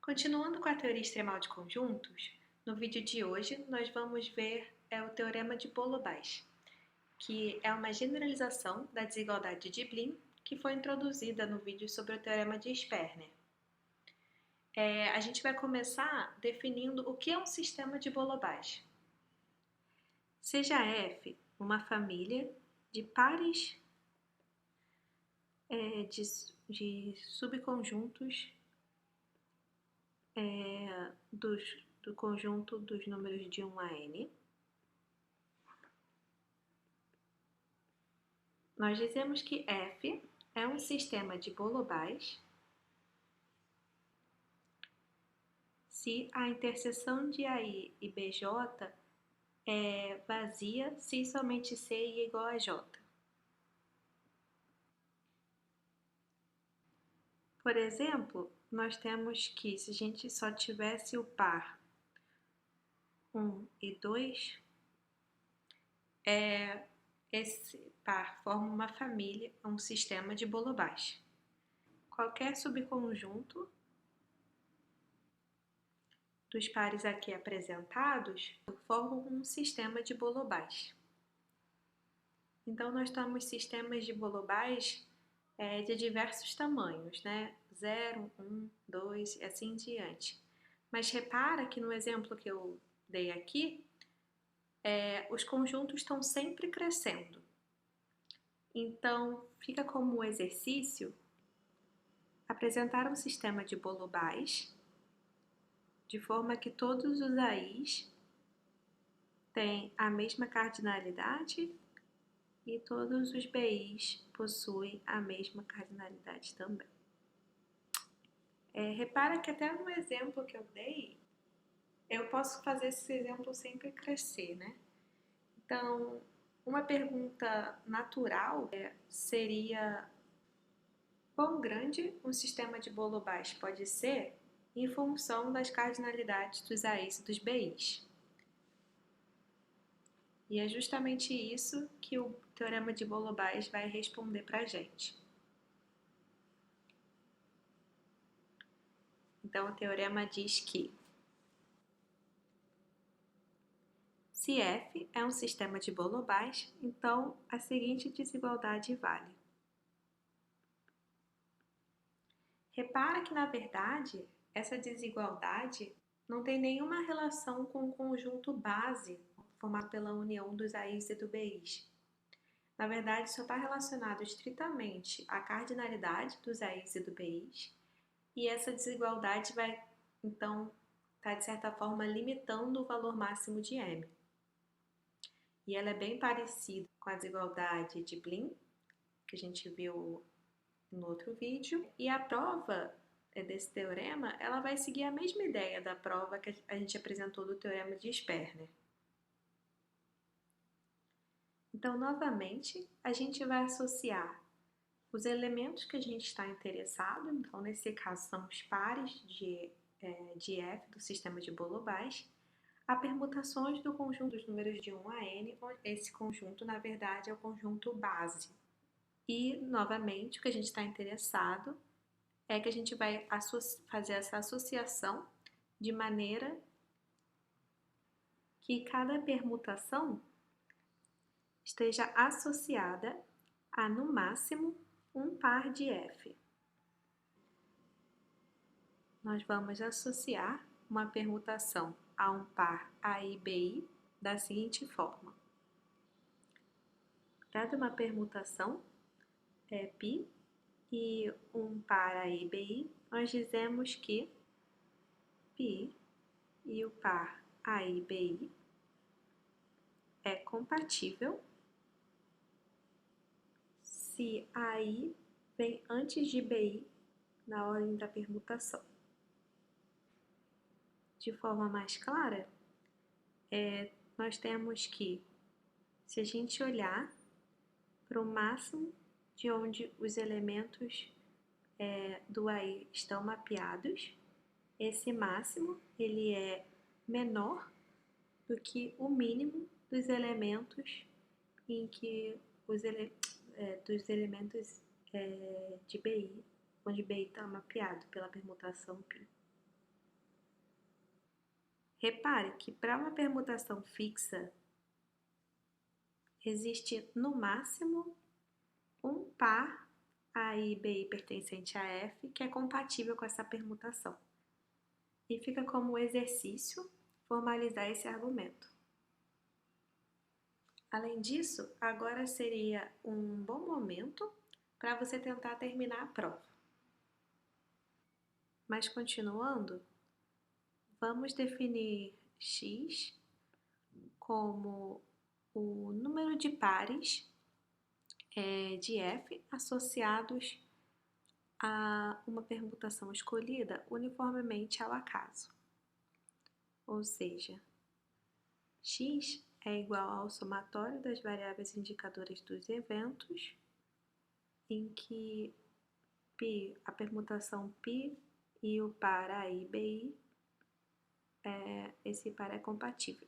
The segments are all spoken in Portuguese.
Continuando com a teoria extremal de conjuntos, no vídeo de hoje nós vamos ver o teorema de Bolo-Base, que é uma generalização da desigualdade de Blin que foi introduzida no vídeo sobre o teorema de Sperner. A gente vai começar definindo o que é um sistema de Bolo-Base. Seja F uma família de pares de subconjuntos do conjunto dos números de 1 a n. Nós dizemos que F é um sistema de Bolo-Base se a interseção de AI e BJ é vazia se somente C é igual a J. Por exemplo, nós temos que se a gente só tivesse o par 1 e 2, esse par forma uma família, um sistema de Bolo-Base. Qualquer subconjunto dos pares aqui apresentados formam um sistema de Bolo-Base. Então, nós temos sistemas de Bolo-Base de diversos tamanhos, né? 0, 1, 2 e assim em diante. Mas repara que no exemplo que eu dei aqui, os conjuntos estão sempre crescendo. Então, fica como exercício apresentar um sistema de Bolo-Base de forma que todos os AIs têm a mesma cardinalidade e todos os BIs possuem a mesma cardinalidade também. Repara que até no exemplo que eu dei, eu posso fazer esse exemplo sempre crescer, né? Então, uma pergunta natural seria: quão grande um sistema de Bolo-Base pode ser em função das cardinalidades dos AIs e dos BIs? E é justamente isso que o teorema de Bolo-Base vai responder para a gente. Então, o teorema diz que se F é um sistema de Bolo-Base, então a seguinte desigualdade vale. Repara que, na verdade, essa desigualdade não tem nenhuma relação com o conjunto base formado pela união dos AIs e do BIs. Na verdade, só está relacionado estritamente à cardinalidade dos AIs e do BIs, e essa desigualdade vai, então, estar, de certa forma, limitando o valor máximo de M. E ela é bem parecida com a desigualdade de Blin, que a gente viu no outro vídeo. E a prova desse teorema, ela vai seguir a mesma ideia da prova que a gente apresentou do teorema de Sperner. Então, novamente, a gente vai associar os elementos que a gente está interessado, então nesse caso são os pares de F do sistema de Bolo-Base, a permutações do conjunto dos números de 1 a n, esse conjunto na verdade é o conjunto base. E, novamente, o que a gente está interessado é que a gente vai fazer essa associação de maneira que cada permutação esteja associada a, no máximo, um par de F. Nós vamos associar uma permutação a um par AI-BI da seguinte forma. Dada uma permutação π e um par AI-BI, nós dizemos que π e o par AI-BI é compatível se AI vem antes de BI na ordem da permutação. De forma mais clara, nós temos que, se a gente olhar para o máximo de onde os elementos do AI estão mapeados, esse máximo ele é menor do que o mínimo dos elementos em que dos elementos de BI, onde BI está mapeado pela permutação π. Repare que para uma permutação fixa, existe no máximo um par AI e BI pertencente a F que é compatível com essa permutação. E fica como exercício formalizar esse argumento. Além disso, agora seria um bom momento para você tentar terminar a prova. Mas continuando, vamos definir x como o número de pares de f associados a uma permutação escolhida uniformemente ao acaso. Ou seja, x é igual ao somatório das variáveis indicadoras dos eventos, em que π, a permutação π e o par AI BI, esse par é compatível.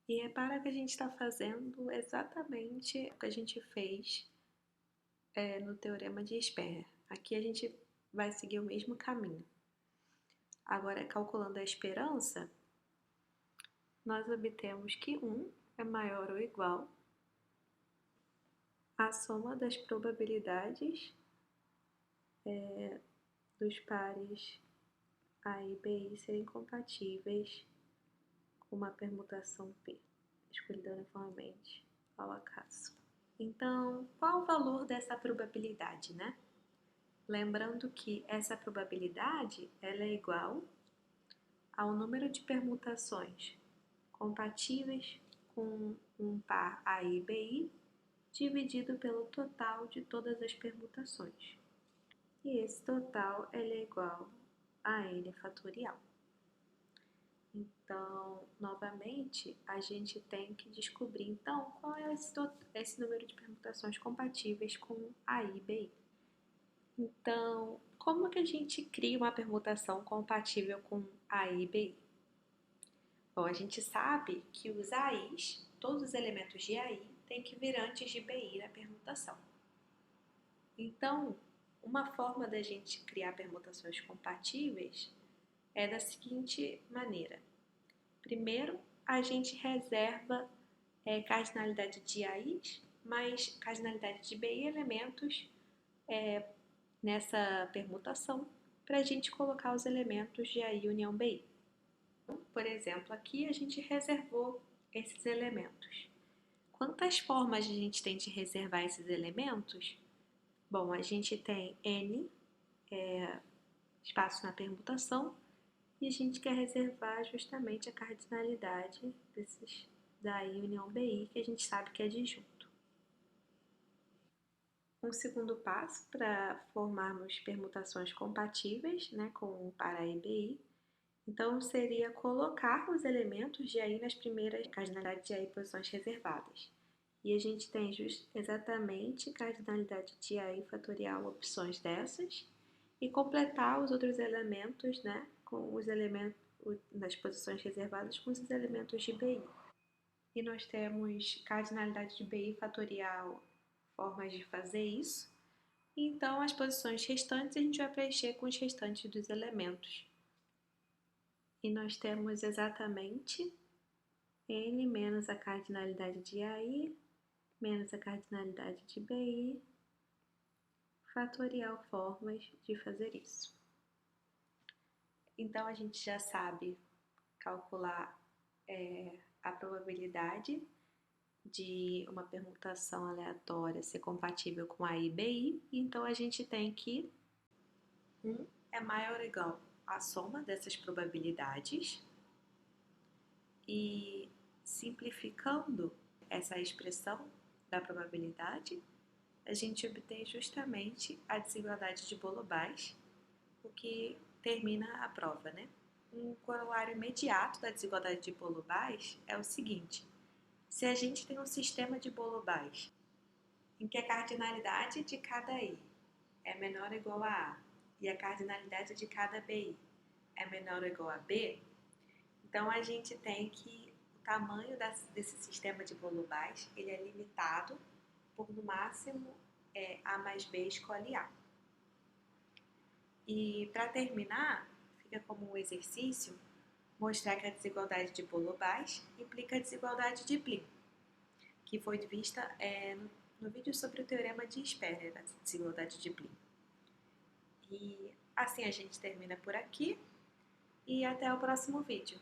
E repara que a gente está fazendo exatamente o que a gente fez no Teorema de Sperrer. Aqui a gente vai seguir o mesmo caminho. Agora, calculando a esperança, nós obtemos que 1 é maior ou igual à soma das probabilidades dos pares A e B serem compatíveis com uma permutação P, escolhida uniformemente ao acaso. Então, qual o valor dessa probabilidade, né? Lembrando que essa probabilidade ela é igual ao número de permutações compatíveis com um par A e BI dividido pelo total de todas as permutações. E esse total ele é igual a N fatorial. Então, novamente, a gente tem que descobrir, então, qual é esse número de permutações compatíveis com A e BI. Então, como que a gente cria uma permutação compatível com A e BI? Bom, a gente sabe que os AIs, todos os elementos de AI, têm que vir antes de BI na permutação. Então, uma forma da gente criar permutações compatíveis é da seguinte maneira. Primeiro, a gente reserva cardinalidade de AIs mais cardinalidade de BI elementos nessa permutação para a gente colocar os elementos de AI união BI. Por exemplo, aqui a gente reservou esses elementos. Quantas formas a gente tem de reservar esses elementos? Bom, a gente tem N espaço na permutação e a gente quer reservar justamente a cardinalidade da AI união BI, que a gente sabe que é disjunto. Um segundo passo para formarmos permutações compatíveis com o par AI BI, então seria colocar os elementos de AI nas primeiras cardinalidades de AI posições reservadas. E a gente tem exatamente cardinalidade de AI fatorial opções dessas e completar os outros elementos, com os elementos das posições reservadas com os elementos de BI. E nós temos cardinalidade de BI fatorial, formas de fazer isso. Então, as posições restantes a gente vai preencher com os restantes dos elementos. E nós temos exatamente N menos a cardinalidade de AI, menos a cardinalidade de BI, fatorial formas de fazer isso. Então, a gente já sabe calcular a probabilidade de uma permutação aleatória ser compatível com A e BI, então a gente tem que 1 é maior ou igual à soma dessas probabilidades e simplificando essa expressão da probabilidade, a gente obtém justamente a desigualdade de Bolo-Base, o que termina a prova, né? Um corolário imediato da desigualdade de Bolo-Base é o seguinte: se a gente tem um sistema de Bolo-Base em que a cardinalidade de cada I é menor ou igual a A e a cardinalidade de cada BI é menor ou igual a B, então a gente tem que o tamanho desse sistema de Bolo-Base ele é limitado por no máximo A mais B escolhe A. E para terminar, fica como um exercício mostrar que a desigualdade de Bolo-Bass implica a desigualdade de Blin, que foi vista no vídeo sobre o teorema de Sperner, a desigualdade de Blin. E assim a gente termina por aqui e até o próximo vídeo.